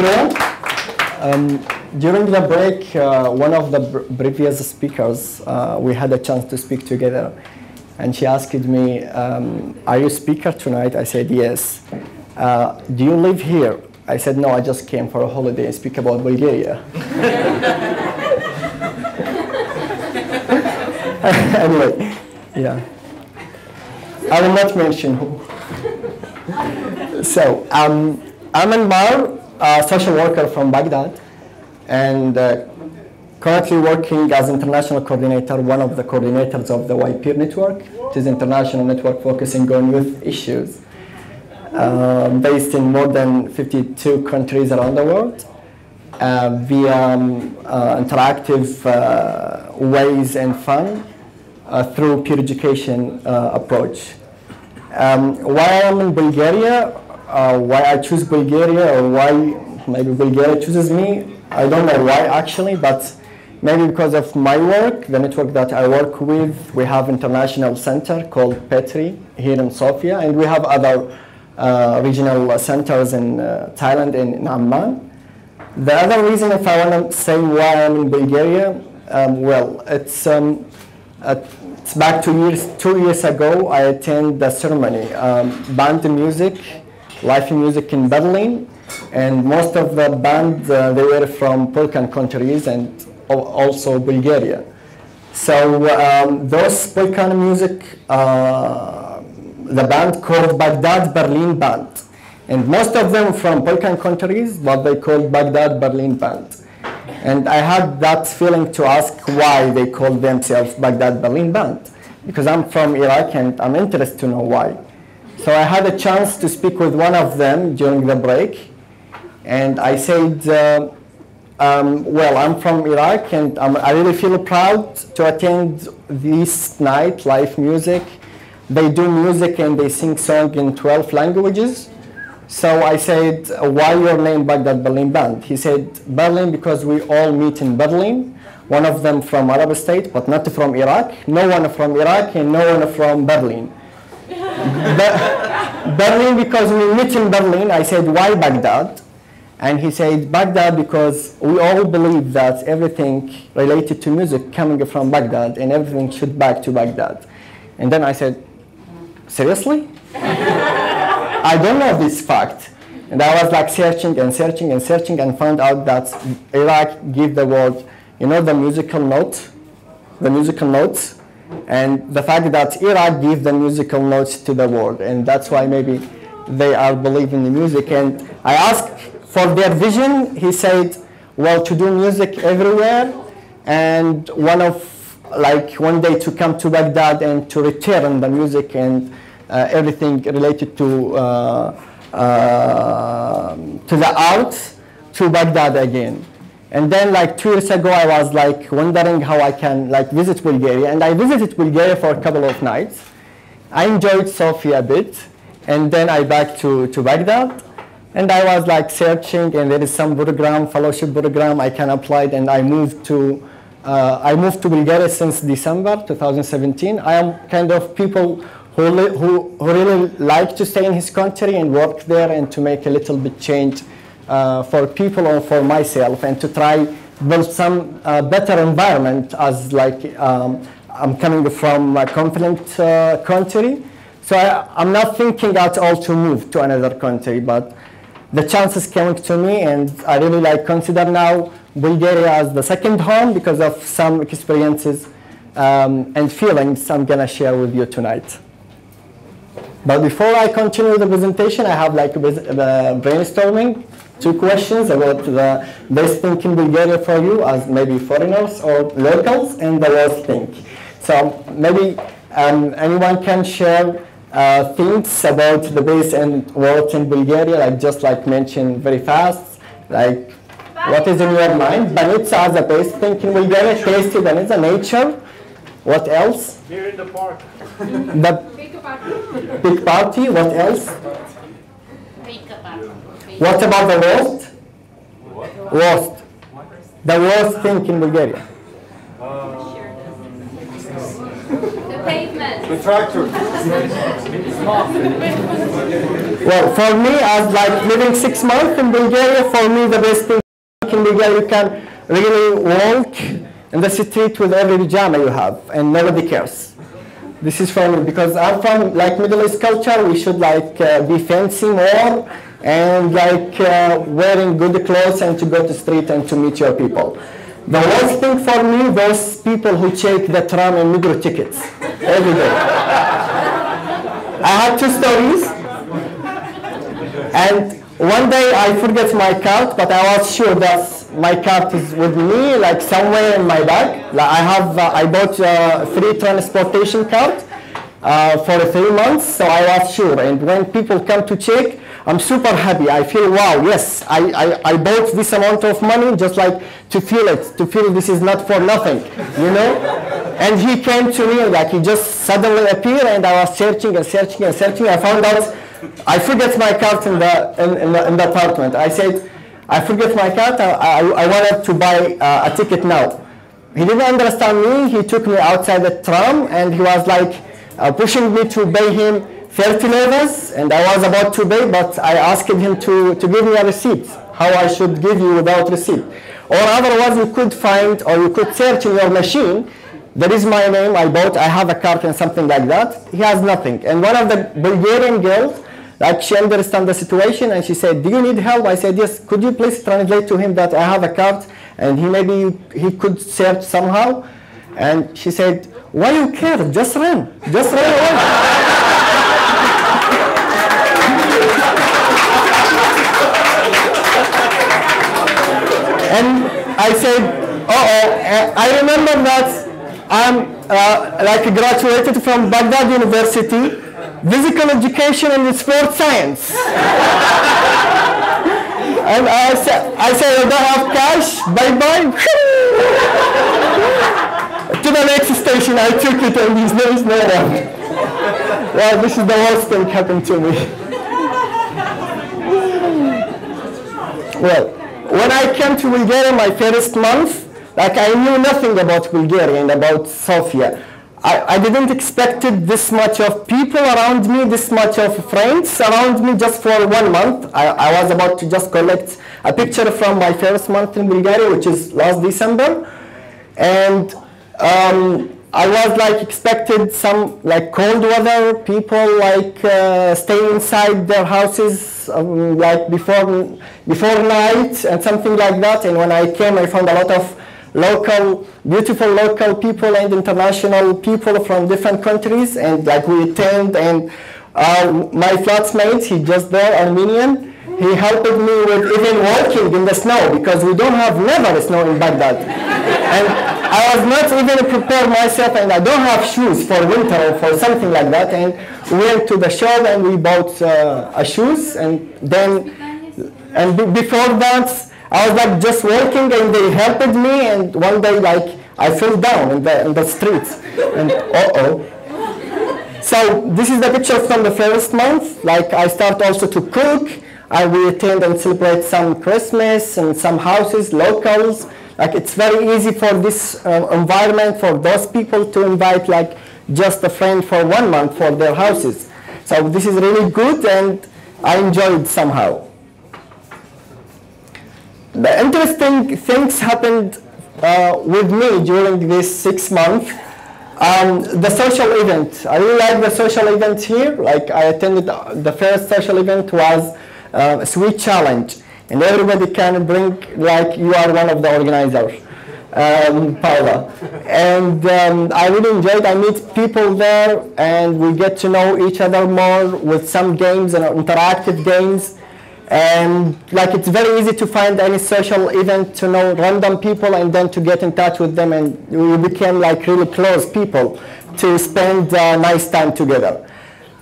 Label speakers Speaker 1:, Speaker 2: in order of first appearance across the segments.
Speaker 1: everyone. During the break, one of the previous speakers, we had a chance to speak together, and she asked me, are you a speaker tonight? I said, yes. Do you live here? I said, no, I just came for a holiday and speak about Bulgaria. Anyway, yeah. I will not mention who. So, I'm Anmar, a social worker from Baghdad, and currently working as international coordinator, one of the coordinators of the YPeer network. It is an international network focusing on youth issues, based in more than 52 countries around the world, via interactive ways and fun through peer education approach. Why I'm in Bulgaria, why I choose Bulgaria, or why maybe Bulgaria chooses me, I don't know why actually, but maybe because of my work, the network that I work with. We have international center called Petri here in Sofia, and we have other regional centers in Thailand and in Anmar. The other reason, if I want to say why I'm in Bulgaria, well, it's back 2 years ago. I attended the ceremony, band music, live music in Berlin, and most of the band they were from Balkan countries and also Bulgaria. So those Balkan music, the band called Baghdad Berlin Band, and most of them from Balkan countries, what they called Baghdad Berlin Band. And I had that feeling to ask why they called themselves Baghdad Berlin Band, because I'm from Iraq and I'm interested to know why. So I had a chance to speak with one of them during the break, and I said, well, I'm from Iraq and I really feel proud to attend this night, live music. They do music and they sing songs in 12 languages. So I said, why your name Baghdad Berlin Band? He said, Berlin because we all meet in Berlin. One of them from Arab state, but not from Iraq. No one from Iraq and no one from Berlin. Berlin because we meet in Berlin. I said, why Baghdad? And he said, Baghdad because we all believe that everything related to music coming from Baghdad and everything should back to Baghdad. And then I said, seriously? I don't know this fact. And I was like searching and searching and searching and found out that Iraq give the world, you know, the musical notes, and the fact that Iraq give the musical notes to the world, and that's why maybe they are believing in the music. And I asked for their vision. He said, well, to do music everywhere, and one day to come to Baghdad and to return the music and everything related to the art to Baghdad again. And then 2 years ago, I was wondering how I can visit Bulgaria, and I visited Bulgaria for a couple of nights. I enjoyed Sofia a bit, and then I back to Baghdad, and I was searching, and there is some program, fellowship program I can apply, and I moved to Bulgaria since December 2017. I am kind of people who really like to stay in his country and work there and to make a little bit change for people or for myself, and to try build some better environment as I'm coming from a conflict country. So I'm not thinking at all to move to another country, but the chance is coming to me, and I really consider now Bulgaria as the second home because of some experiences and feelings I'm gonna share with you tonight. But before I continue the presentation, I have brainstorming 2 questions about the best thing in Bulgaria for you as maybe foreigners or locals, and the worst thing. So maybe anyone can share things about the best and worst in Bulgaria, just mention very fast, what is in your mind? Banitsa as the best thing in Bulgaria, tasty banitsa, nature. What else?
Speaker 2: Here in the park.
Speaker 1: Big party, what else? What about the worst? Worst. The worst thing in Bulgaria.
Speaker 3: The pavement.
Speaker 2: The tractor.
Speaker 1: Well, for me, as like living 6 months in Bulgaria, for me the best thing in Bulgaria, you can really walk in the street with every pajama you have, and nobody cares. This is for me because I'm from like Middle East culture. We should like be fancy more and like wearing good clothes and to go to the street and to meet your people. The worst thing for me, those people who check the tram and Migros tickets every day. I had 2 stories, and one day I forget my card, but I was sure that my card is with me, like somewhere in my bag. Like I bought a free transportation card for 3 months, so I was sure. And when people come to check, I'm super happy. I feel, wow, yes, I bought this amount of money just like to feel it, to feel this is not for nothing, you know? And he came to me, like he just suddenly appeared, and I was searching and searching and searching. I found out I forget my card in the apartment. I said, I forget my card, I wanted to buy a ticket now. He didn't understand me. He took me outside the tram, and he was like pushing me to pay him 30 levas, and I was about to pay, but I asked him to give me a receipt, how I should give you without receipt. Or otherwise you could find, or you could search in your machine, there is my name, I have a card and something like that. He has nothing. And one of the Bulgarian girls, like she understands the situation, and she said, do you need help? I said, yes, could you please translate to him that I have a card, and he could search somehow? And she said, why you care? Just run away. And I said, I remember that I'm like graduated from Baghdad University, physical education and sport science. And I said, I don't have cash, bye-bye. To the next station, I took it, and his name is no one. Well, this is the worst thing happened to me. Well, when I came to Bulgaria my first month, like I knew nothing about Bulgaria and about Sofia. I didn't expect this much of people around me, this much of friends around me just for 1 month. I was about to just collect a picture from my first month in Bulgaria, which is last December. And I was like expected some like cold weather, people like stay inside their houses like before night and something like that. And when I came, I found a lot of beautiful local people and international people from different countries, and like we attend. And my flatmate, he just there, Armenian, he helped me with even walking in the snow, because we don't have never snow in Baghdad. And I was not even prepared myself, and I don't have shoes for winter or for something like that. And we went to the shop and we bought shoes, and before that, I was like just walking, and they helped me, and one day like I fell down in the streets, and So this is the picture from the first month. Like I start also to cook. We attend and celebrate some Christmas and some houses, locals. Like it's very easy for this environment, for those people to invite like just a friend for 1 month for their houses. So this is really good, and I enjoyed somehow. The interesting things happened with me during this 6 months. The social event, I really like the social event here. Like I attended the first social event was a sweet challenge, and everybody can bring, like you are one of the organizers, Paula. And I really enjoyed. I meet people there, and we get to know each other more with some games and interactive games. And like it's very easy to find any social event, to know random people and then to get in touch with them, and we became like really close people to spend nice time together.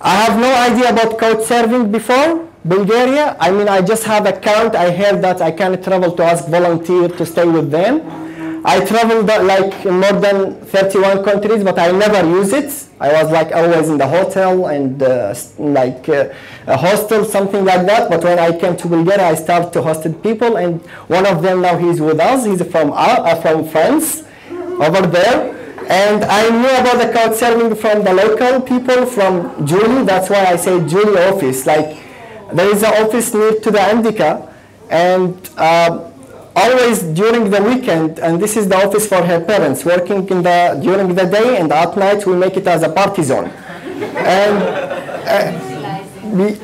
Speaker 1: I have no idea about couchsurfing before Bulgaria. I mean, I just have account. I heard that I can travel to ask volunteer to stay with them. I traveled like in more than 31 countries, but I never use it. I was like always in the hotel and like a hostel, something like that. But when I came to Bulgaria, I started to host people, and one of them now he's with us. He's from France, over there. And I knew about the couch surfing from the local people, from Julie. That's why I say Julie office. Like, there is an office near to the Indica, and always during the weekend, and this is the office for her parents, working during the day, and at night we make it as a party zone. And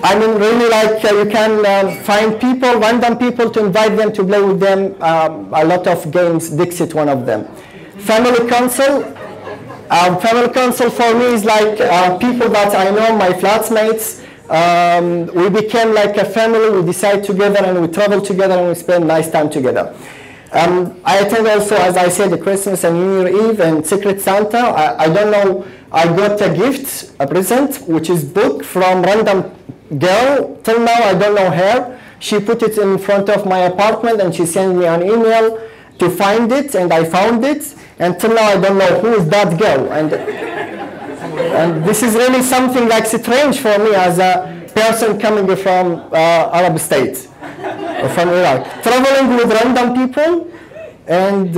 Speaker 1: I mean, really, like, you can find people, random people, to invite them to play with them. A lot of games, Dixit, one of them. Family council. Family council for me is like people that I know, my flatmates. We became like a family. We decide together and we travel together and we spend nice time together. I attend also, as I said, the Christmas and New Year Eve and Secret Santa. I don't know, I got a gift, a present, which is book from random girl. Till now, I don't know her. She put it in front of my apartment and she sent me an email to find it, and I found it. And till now, I don't know who is that girl. And this is really something like strange for me as a person coming from Arab states, from Iraq. Traveling with random people, and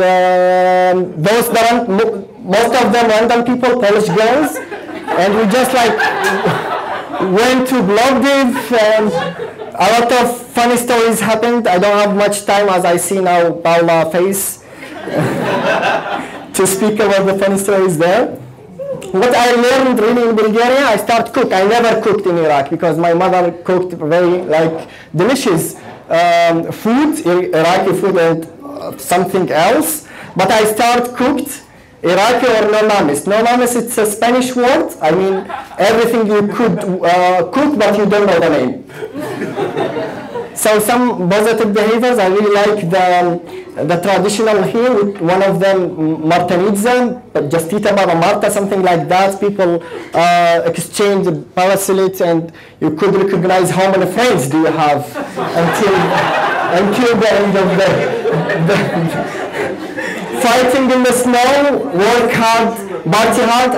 Speaker 1: most of them random people, Polish girls, and we just like went to Plovdiv, and a lot of funny stories happened. I don't have much time, as I see now Paula's face, to speak about the funny stories there. What I learned really in Bulgaria, I start cook. I never cooked in Iraq because my mother cooked very like delicious food, Iraqi food, and something else. But I start cooked Iraqi or no-namis. No-namis, it's a Spanish word. I mean, everything you could cook, but you don't know the name. So some positive behaviors, I really like the traditional here, one of them, Martanidza, Justita Baba Marta, something like that. People exchange paracels, and you could recognize how many friends do you have until the end of the fighting in the snow, work hard, party hard.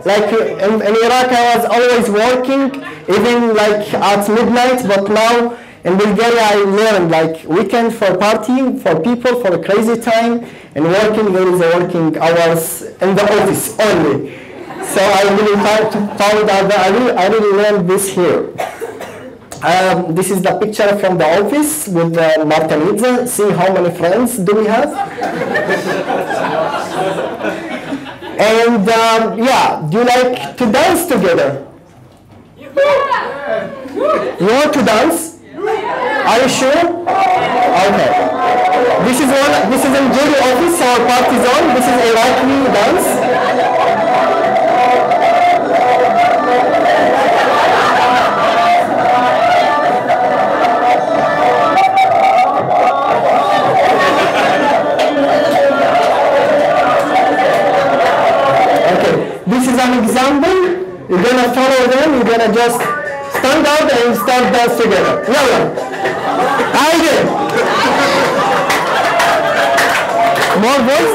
Speaker 1: Like in Iraq, I was always working, even like at midnight, but now in Bulgaria, I learned like weekend for partying, for people, for a crazy time, and working, there is a working hours in the office only. So I really found out that I really learned this here. This is the picture from the office with Martanidza. See how many friends do we have? And yeah, do you like to dance together? You want to dance? Are you sure? Okay. This is in Julie office, our party zone. This is Iraqi dance. This is an example. You're gonna follow them. You're gonna just stand out and start dance together. Yalla. I did. More voice.